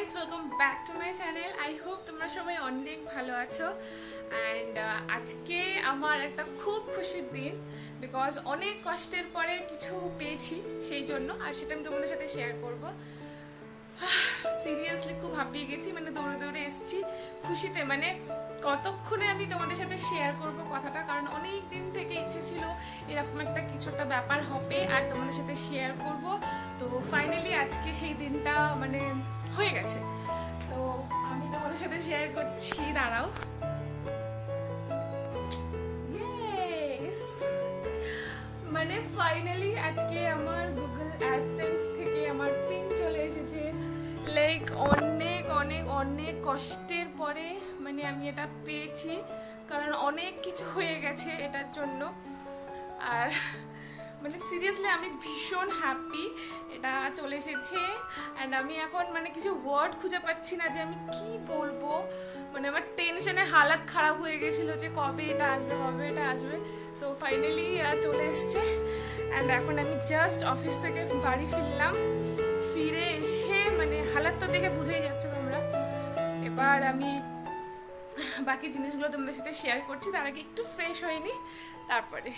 Guys, welcome back to my channel. I hope তোমরা সবাই অনেক ভালো আছো। অ্যান্ড আজকে আমার একটা খুব খুশির দিন, বিকজ অনেক কষ্টের পরে কিছু পেয়েছি, সেই জন্য। আর সেটা আমি তোমাদের সাথে শেয়ার করবো। সিরিয়াসলি খুব হাঁপিয়ে গেছি, মানে দৌড়ে দৌড়ে এসেছি খুশিতে। মানে কতক্ষণে আমি তোমাদের সাথে শেয়ার করব কথাটা, কারণ অনেক দিন থেকে ইচ্ছে ছিল এরকম একটা কিছু একটা ব্যাপার হবে আর তোমাদের সাথে শেয়ার করব। তো ফাইনালি আজকে সেই দিনটা মানে হয়ে গেছে। তো আমি তোমাদের সাথে শেয়ার করছি, দাঁড়াও। মানে ফাইনালি আজকে আমার গুগল অ্যাডসেন্স থেকে আমার পিন চলে এসেছে। লাইক অনেক অনেক অনেক কষ্টের পরে মানে আমি এটা পেয়েছি, কারণ অনেক কিছু হয়ে গেছে এটার জন্য। আর মানে সিরিয়াসলি আমি ভীষণ হ্যাপি এটা চলে এসেছে। অ্যান্ড আমি এখন মানে কিছু ওয়ার্ড খুঁজে পাচ্ছি না যে আমি কি বলবো। মানে আমার টেনশনে হালাত খারাপ হয়ে গেছিলো যে কবে এটা আসবে কবে এটা আসবে। সো ফাইনালি চলে এসছে। অ্যান্ড এখন আমি জাস্ট অফিস থেকে বাড়ি ফিরলাম। ফিরে এসে মানে হালাত তো দেখে বুঝেই যাচ্ছে তোমরা। এবার আমি বাকি জিনিসগুলো তোমাদের সাথে শেয়ার করছি, তার আগে একটু ফ্রেশ হয়নি তারপরে।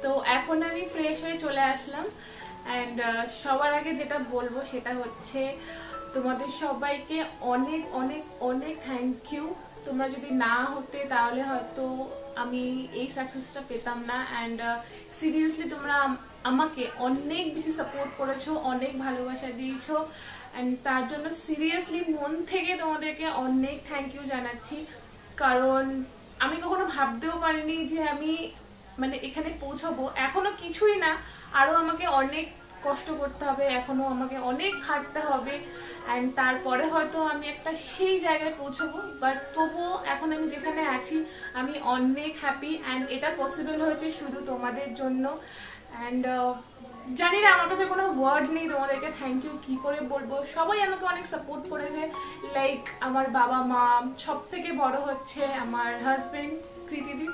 তো এখন আমি ফ্রেশ হয়ে চলে আসলাম। অ্যান্ড সবার আগে যেটা বলবো সেটা হচ্ছে তোমাদের সবাইকে অনেক অনেক অনেক থ্যাংক ইউ। তোমরা যদি না হতে তাহলে হয়তো আমি এই সাকসেসটা পেতাম না। অ্যান্ড সিরিয়াসলি তোমরা আমাকে অনেক বেশি সাপোর্ট করেছো, অনেক ভালোবাসা দিয়েছো। অ্যান্ড তার জন্য সিরিয়াসলি মন থেকে তোমাদেরকে অনেক থ্যাংক ইউ জানাচ্ছি। কারণ আমি কখনো ভাবতেও পারিনি যে আমি মানে এখানে পৌঁছাবো। এখনো কিছুই না, আরও আমাকে অনেক কষ্ট করতে হবে, এখনো আমাকে অনেক খাটতে হবে। অ্যান্ড তারপরে হয়তো আমি একটা সেই জায়গায় পৌঁছাবো। বাট তবুও এখন আমি যেখানে আছি আমি অনেক হ্যাপি। অ্যান্ড এটা পসিবল হয়েছে শুধু তোমাদের জন্য। অ্যান্ড জানি না, আমার কাছে কোনো ওয়ার্ড নেই তোমাদেরকে থ্যাংক ইউ কী করে বলবো। সবাই আমাকে অনেক সাপোর্ট করেছে। লাইক আমার বাবা মা, সব থেকে বড় হচ্ছে আমার হাজব্যান্ড কৃতিদীপ।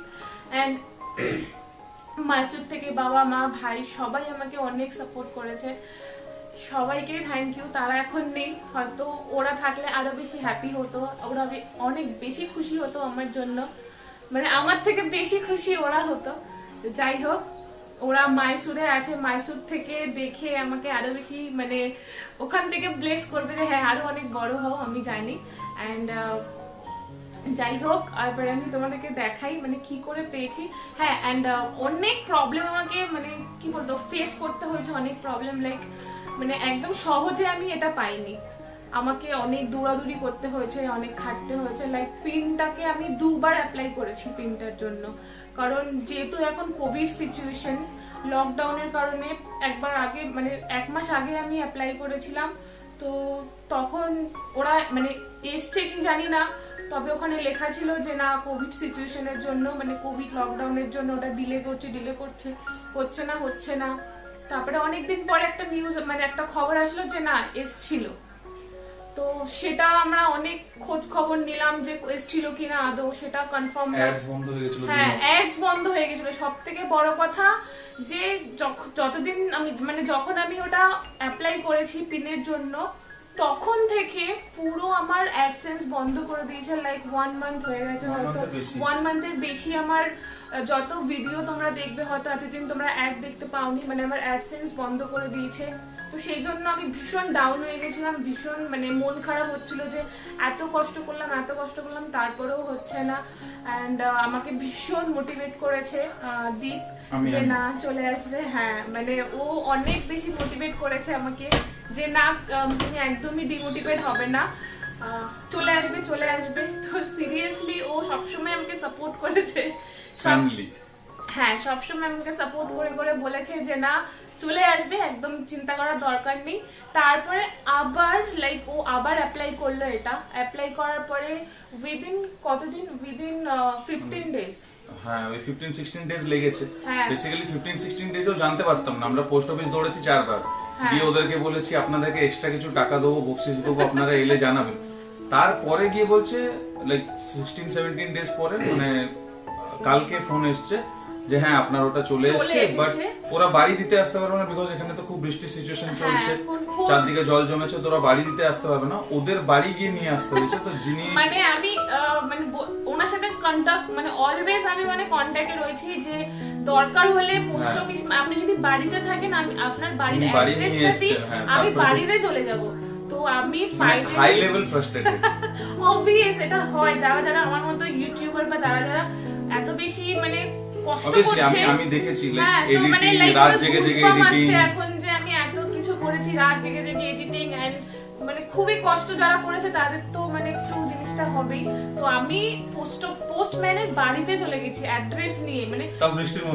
অ্যান্ড মাইসুর থেকে বাবা মা ভাই সবাই আমাকে অনেক সাপোর্ট করেছে। সবাইকে থ্যাংক ইউ। তারা এখন নেই, হয়তো ওরা থাকলে আরো বেশি হ্যাপি হতো, ওরা অনেক বেশি খুশি হতো আমার জন্য। মানে আমার থেকে বেশি খুশি ওরা হতো। যাই হোক, ওরা মাইসুরে আছে, মাইসুর থেকে দেখে আমাকে আরো বেশি মানে ওখান থেকে ব্লেস করবে যে হ্যাঁ আরো অনেক বড় হও, আমি জানি। অ্যান্ড যাই হোক, এবার আমি তোমাদেরকে দেখাই মানে কি করে পেয়েছি। হ্যাঁ, অ্যান্ড অনেক প্রবলেম আমাকে মানে কি বলতো ফেস করতে হয়েছে, অনেক প্রবলেম। লাইক মানে একদম সহজে আমি এটা পাইনি, আমাকে অনেক দৌড়াদৌড়ি করতে হয়েছে, অনেক খাটতে হয়েছে। লাইক পিনটাকে আমি 2 বার অ্যাপ্লাই করেছি পিনটার জন্য, কারণ যেহেতু এখন কোভিড সিচুয়েশন, লকডাউনের কারণে একবার আগে মানে 1 মাস আগে আমি অ্যাপ্লাই করেছিলাম। তো তখন ওরা মানে এসছে কি জানি না, তবে ওখানে লেখা ছিল যে না কোভিড সিচুয়েশনের জন্য মানে কোভিড লকডাউনের জন্য ওটা ডিলে করছে, হচ্ছে না। তারপরে অনেকদিন পরে একটা নিউজ মানে একটা খবর আসলো যে না এসছিল। তো সেটা আমরা অনেক খোঁজ খবর নিলাম যে এসছিল কিনা আদৌ, সেটা কনফার্ম। অ্যাডস বন্ধ হয়ে গেছিল। হ্যাঁ, অ্যাডস বন্ধ হয়ে গেছিল। সব থেকে বড় কথা যে যতদিন আমি মানে যখন আমি ওটা অ্যাপ্লাই করেছি পিনের জন্য, তখন থেকে পুরো আমার অ্যাডসেন্স বন্ধ করে দিয়েছে। লাইক 1 মান্থ হয়ে গেছে, হয়তো 1 মান্থের বেশি। আমার যত ভিডিও তোমরা দেখবে হয়তো এতদিন তোমরা অ্যাড দেখতে পাওনি, মানে আমার অ্যাডসেন্স বন্ধ করে দিয়েছে। তো সেই জন্য আমি ভীষণ ডাউন হয়ে গেছিলাম, ভীষণ মানে মন খারাপ হচ্ছিল যে এত কষ্ট করলাম তারপরেও হচ্ছে না। অ্যান্ড আমাকে ভীষণ মোটিভেট করেছে দীপ যে না চলে আসবে। হ্যাঁ, মানে ও অনেক বেশি মোটিভেট করেছে আমাকে যে না তুমি একদমই ডিমোটিভেট হবে না, চলে আসবে। তো সিরিয়াসলি ও সবসময় আমাকে সাপোর্ট করেছে। হ্যাঁ, সবসময় আমাকে সাপোর্ট করে বলেছে যে না চলে আসবে, একদম চিন্তা করার দরকার নেই। তারপরে আবার লাইক ও আবার অ্যাপ্লাই করলো। এটা অ্যাপ্লাই করার পরে উইদিন 15 ডেজ। হ্যাঁ, ওই 15-16 ডেজ লেগেছে। বেসিক্যালি 15-16 ডেজেও জানতে পারতাম না। আমরা পোস্ট অফিস দৌড়েছি 4 বার, গিয়ে ওদেরকে বলেছি আপনাদেরকে এক্সট্রা কিছু টাকা দেবো, বকশিস দেবো, আপনারা এলে জানাবেন। তারপরে গিয়ে বলছে লাইক 16-17 ডেজ পরে মানে কালকে ফোন এসছে যে হ্যাঁ আপনার ওটা চলে এসছে, বাট ওরা বাড়ি দিতে আসতে পারবে না, বিকজ এখানে তো খুব বৃষ্টির সিচুয়েশন চলছে, চারদিকে জল জমেছে, তো ওরা বাড়ি দিতে আসতে পারবে না, ওদের বাড়ি গিয়ে নিয়ে আসতে হয়েছে। তো যিনি মানে আমি মানে ওনার সাথে কন্টাক্ট মানে অলওয়েজ আমি মানে কন্টাক্টে রয়েছি যে দরকার হলে পোস্ট অফিস, আপনি যদি বাড়িতে থাকেন আমি আপনার বাড়ির অ্যাড্রেসটা দিই, আমি বাড়িতে চলে যাব। তো আমি হাই লেভেল ফ্রাস্ট্রেটেড, অবভিয়াস এটা হয় যারা যারা আমার মতো ইউটিউবার বা যারা যারা এত বেশি মানে কষ্ট করছে। আমি দেখেছি এডিটিং, রাত জেগে জেগে এডিটিং, এখন যে আমি এত কিছু করেছি রাত জেগে জেগে এডিটিং এন্ড মানে খুবই কষ্ট যারা করেছে তাদের তো মানে একটু জিনিসটা হবেই। তো আমি পোস্টম্যানের বাড়িতে চলে গেছি অ্যাড্রেস নিয়ে, মানে তাও বৃষ্টির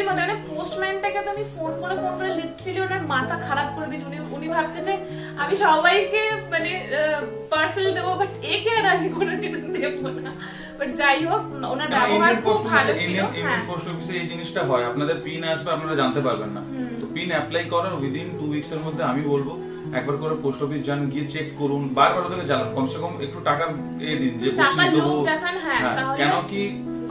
মধ্যে মানে পোস্টম্যানটাকে তো আমি ফোন করে লিটারালি ওনার মাথা খারাপ করে দিয়েছি। উনি ভাবছে যে আমি সবাইকে মানে পার্সেল দেবো, বাট একে আর আমি কোনোদিন দেবো না। বাট যাই হোক ওনার ব্যবহার খুব ভালো ছিল। ইন্ডিয়ান পোস্ট অফিসে এই জিনিসটা হয়, আপনাদের পিন আসবে আপনারা জানতে পারবেন না, তো পিন অ্যাপ্লাই করার উইদিন 2 উইকস এর মধ্যে আমি বলবো একবার করে পোস্ট অফিস যান, গিয়ে চেক করুন, বারবার ওদেরকে জানান, কমসে কম একটু টাকা দিন যে বসিয়ে দেবো। কেন কি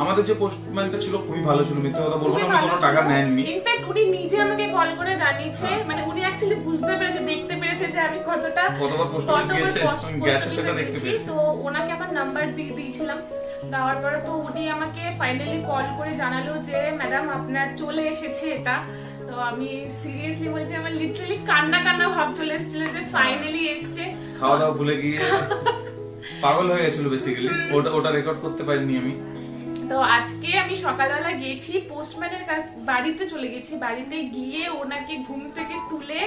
আমাদের যে পোস্টম্যানটা ছিল খুবই ভালো ছিল, মিথ্যে কথা বলবো না, উনি কোনো টাকা নেননি। ইনফ্যাক্ট উনি নিজে আমাকে কল করে জানিয়েছে, মানে উনি অ্যাকচুয়ালি বুঝতে পেরেছে, দেখতে পেরেছে যে আমি কতবার পোস্ট অফিস গেছে সেটা দেখতে পেরেছে। তো ওনাকে আমার নাম্বার দিয়ে দিয়েছিলাম, দেওয়ার পরে তো উনি আমাকে ফাইনালি কল করে জানালো যে ম্যাডাম আপনার চলে এসেছে এটা। তো আমি সিরিয়াসলি বলছি, আমার লিটারালি কান্না ভাব চলে এসেছিল যে ফাইনালি এসেছে। খাওয়া দাওয়া ভুলে গিয়ে পাগল হয়ে গেছিল বেসিক্যালি, ওটা রেকর্ড করতে পারিনি আমি। তো আজকে আমি সকালবেলা গেছি পোস্টম্যানের বাড়িতে চলে গেছি, বাড়িতে গিয়ে ওনাকে ঘুম থেকে তুলে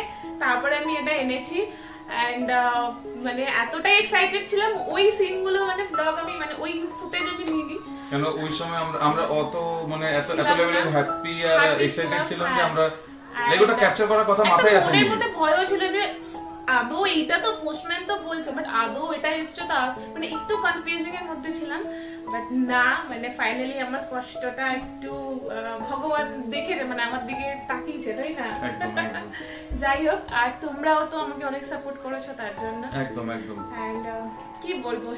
তারপরে আমি এটা এনেছি। এন্ড মানে এতটাই এক্সাইটেড ছিলাম, ওই সিনগুলো মানে ব্লগ আমি মানে ওই ফুটেজ আমি নিইনি, কেন ওই সময় আমরা অত মানে এত লেভেলের হ্যাপি আর এক্সাইটেড ছিলাম যে আমরা ওটা ক্যাপচার করার কথা মাথায় আসেনি। মনের মধ্যে ভয়ও ছিল যে আদৌ এইটা তো পোস্টম্যান তো বলছে, বাট আদৌ এটা এসছে, তা মানে একটু কনফিউজিং এর মধ্যে ছিলাম। বাট না মানে ফাইনালি আমার কষ্টটা একটু ভগবান দেখে মানে আমার দিকে তাকিয়েছে, তাই না? যাই হোক, আর তোমরাও তো আমাকে অনেক সাপোর্ট করেছো তার জন্য। একদম একদম। এন্ড কি বলবো,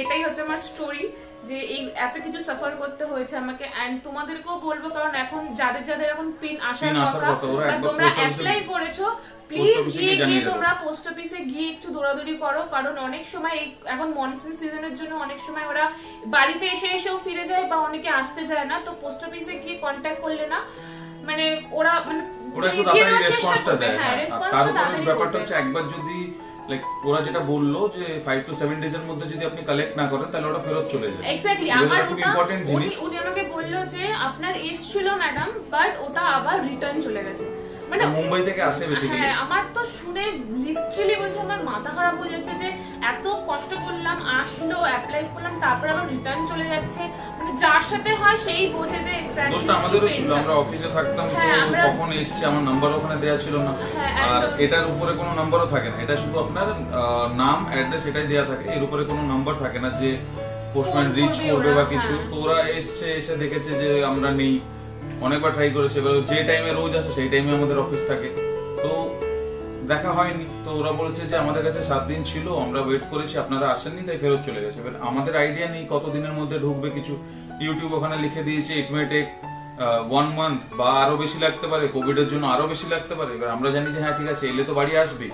এটাই হচ্ছে আমার স্টোরি, যে এই এত কিছু সাফার করতে হয়েছে আমাকে। এন্ড তোমাদেরকেও বলবো, কারণ এখন যাদের এখন পিন আসার কথা তোমরা অ্যাপ্লাই করেছো, প্লিজ গিয়ে তোমরা পোস্ট অফিসে গিয়ে একটু দৌড়াদৌড়ি করো, কারণ অনেক সময় এখন মনসুন সিজনের জন্য অনেক সময় ওরা বাড়িতে এসেও ফিরে যায় বা অনেকে আসতে চায় না। তো পোস্ট অফিসে গিয়ে কন্ট্যাক্ট করলে না মানে ওরা একটু তাড়াতাড়ি রেসপন্সটা দেয়। তার উপরে ব্যাপারটা হচ্ছে একবার যদি লাইক ওরা যেটা বললো যে 5 to 7 ডেজ এর মধ্যে যদি আপনি কালেক্ট না করেন তাহলে ওটা ফেরত চলে যায়। এক্স্যাক্টলি, আমার খুব ইম্পর্টেন্ট জিনিস। উনি আমাকে বললো যে আপনার এসেছিল ম্যাডাম, বাট ওটা আবার রিটার্ন চলে গেছে, মানে মুম্বাই থেকে আসে বেসিক্যালি। হ্যাঁ, আমার তো শুনে লিটারালি বলছে আমার মাথা খারাপ হয়ে যাচ্ছে যে এত কষ্ট করলাম, আসলো, অ্যাপ্লাই করলাম, তারপর আবার রিটার্ন চলে যাচ্ছে। মানে যার সাথে হয় সেই বোঝে যে এক্স্যাক্টলি দোষটা আমাদেরও ছিল, আমরা অফিসে থাকতাম, তো কখন এসেছে আমার নাম্বার ওখানে দেয়া ছিল না, আর এটার উপরে কোনো নাম্বারও থাকে না, এটা শুধু আপনার নাম অ্যাড্রেস এটাই দেয়া থাকে, এর উপরে কোনো নাম্বার থাকে না যে পোস্টম্যান রিচ করবে বা কিছু। তো ওরা এসে দেখেছে যে আমরা নেই, অনেকবার ট্রাই করেছে, এবার যে টাইমে রোজ আসে সেই টাইমে আমাদের অফিস থাকে, তো দেখা হয়নি। তো ওরা বলেছে যে আমাদের কাছে 7 দিন ছিল, আমরা ওয়েট করেছি, আপনারা আসেননি, তাই ফেরত চলে গেছে। এবার আমাদের আইডিয়া নেই কত দিনের মধ্যে ঢুকবে কিছু, ইউটিউব ওখানে লিখে দিয়েছে ইট মে টেক 1 মান্থ বা আরো বেশি লাগতে পারে, কোভিড এর জন্য আরো বেশি লাগতে পারে। এবার আমরা জানি যে হ্যাঁ ঠিক আছে এলে তো বাড়ি আসবে,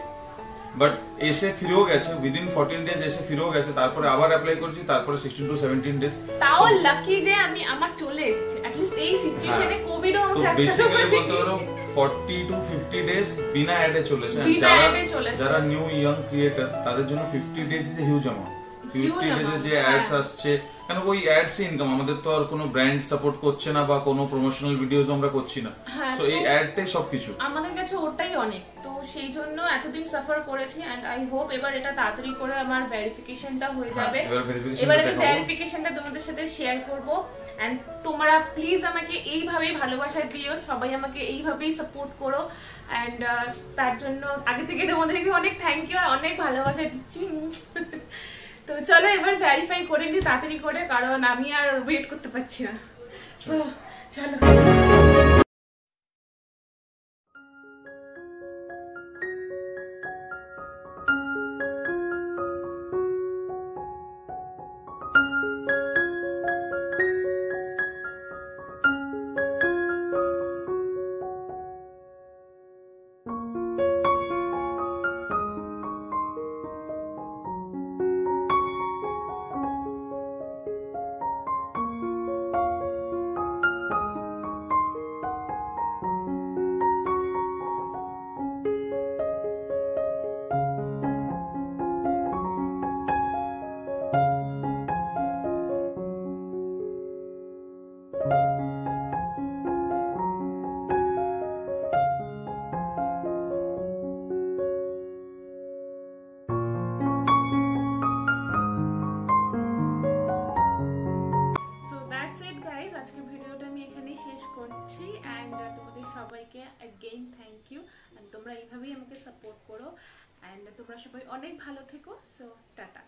বাট এসে ফিরেও গেছে উইদিন 14 ডেজ, এসে ফিরেও গেছে, তারপরে আবার অ্যাপ্লাই করেছি, তারপরে 16 to 17 ডেজ। তাও লাকি যে আমার চলে এসেছে এট লিস্ট এই সিচুয়েশনে, কোভিডও তো বেসিক্যালি বলতে পারো 40 to 50 ডেজ বিনা অ্যাডে চলেছে। যারা নিউ ইয়ং ক্রিয়েটর তাদের জন্য 50 days is a huge amount. 50 ডেজে যে অ্যাডস আসছে, কারণ ওই অ্যাডস ইনকাম, আমাদের তো আর কোনো ব্র্যান্ড সাপোর্ট করছে না বা কোনো প্রমোশনাল ভিডিওস আমরা করছি না, সো এই অ্যাডটাই সবকিছু আমাদের কাছে, ওটাই অনেক। তো সেই জন্য এতদিন সাফার করেছি, এন্ড আই হোপ এবার এটা তাড়াতাড়ি করে আমার ভেরিফিকেশনটা হয়ে যাবে। এবার আমি ভেরিফিকেশনটা তোমাদের সাথে শেয়ার করব, এন্ড তোমরা প্লিজ আমাকে এইভাবেই ভালোবাসা দিও, সবাই আমাকে এইভাবেই সাপোর্ট করো। এন্ড তার জন্য আগে থেকে তোমাদেরকে অনেক থ্যাংক ইউ আর অনেক ভালোবাসা দিচ্ছি। তো চলো এবার ভেরিফাই করে নি তাড়াতাড়ি করে, কারণ আমি আর ওয়েট করতে পারছি না। তো চলো। অ্যান্ড তোমরা সবাই অনেক ভালো থেকো। So tata.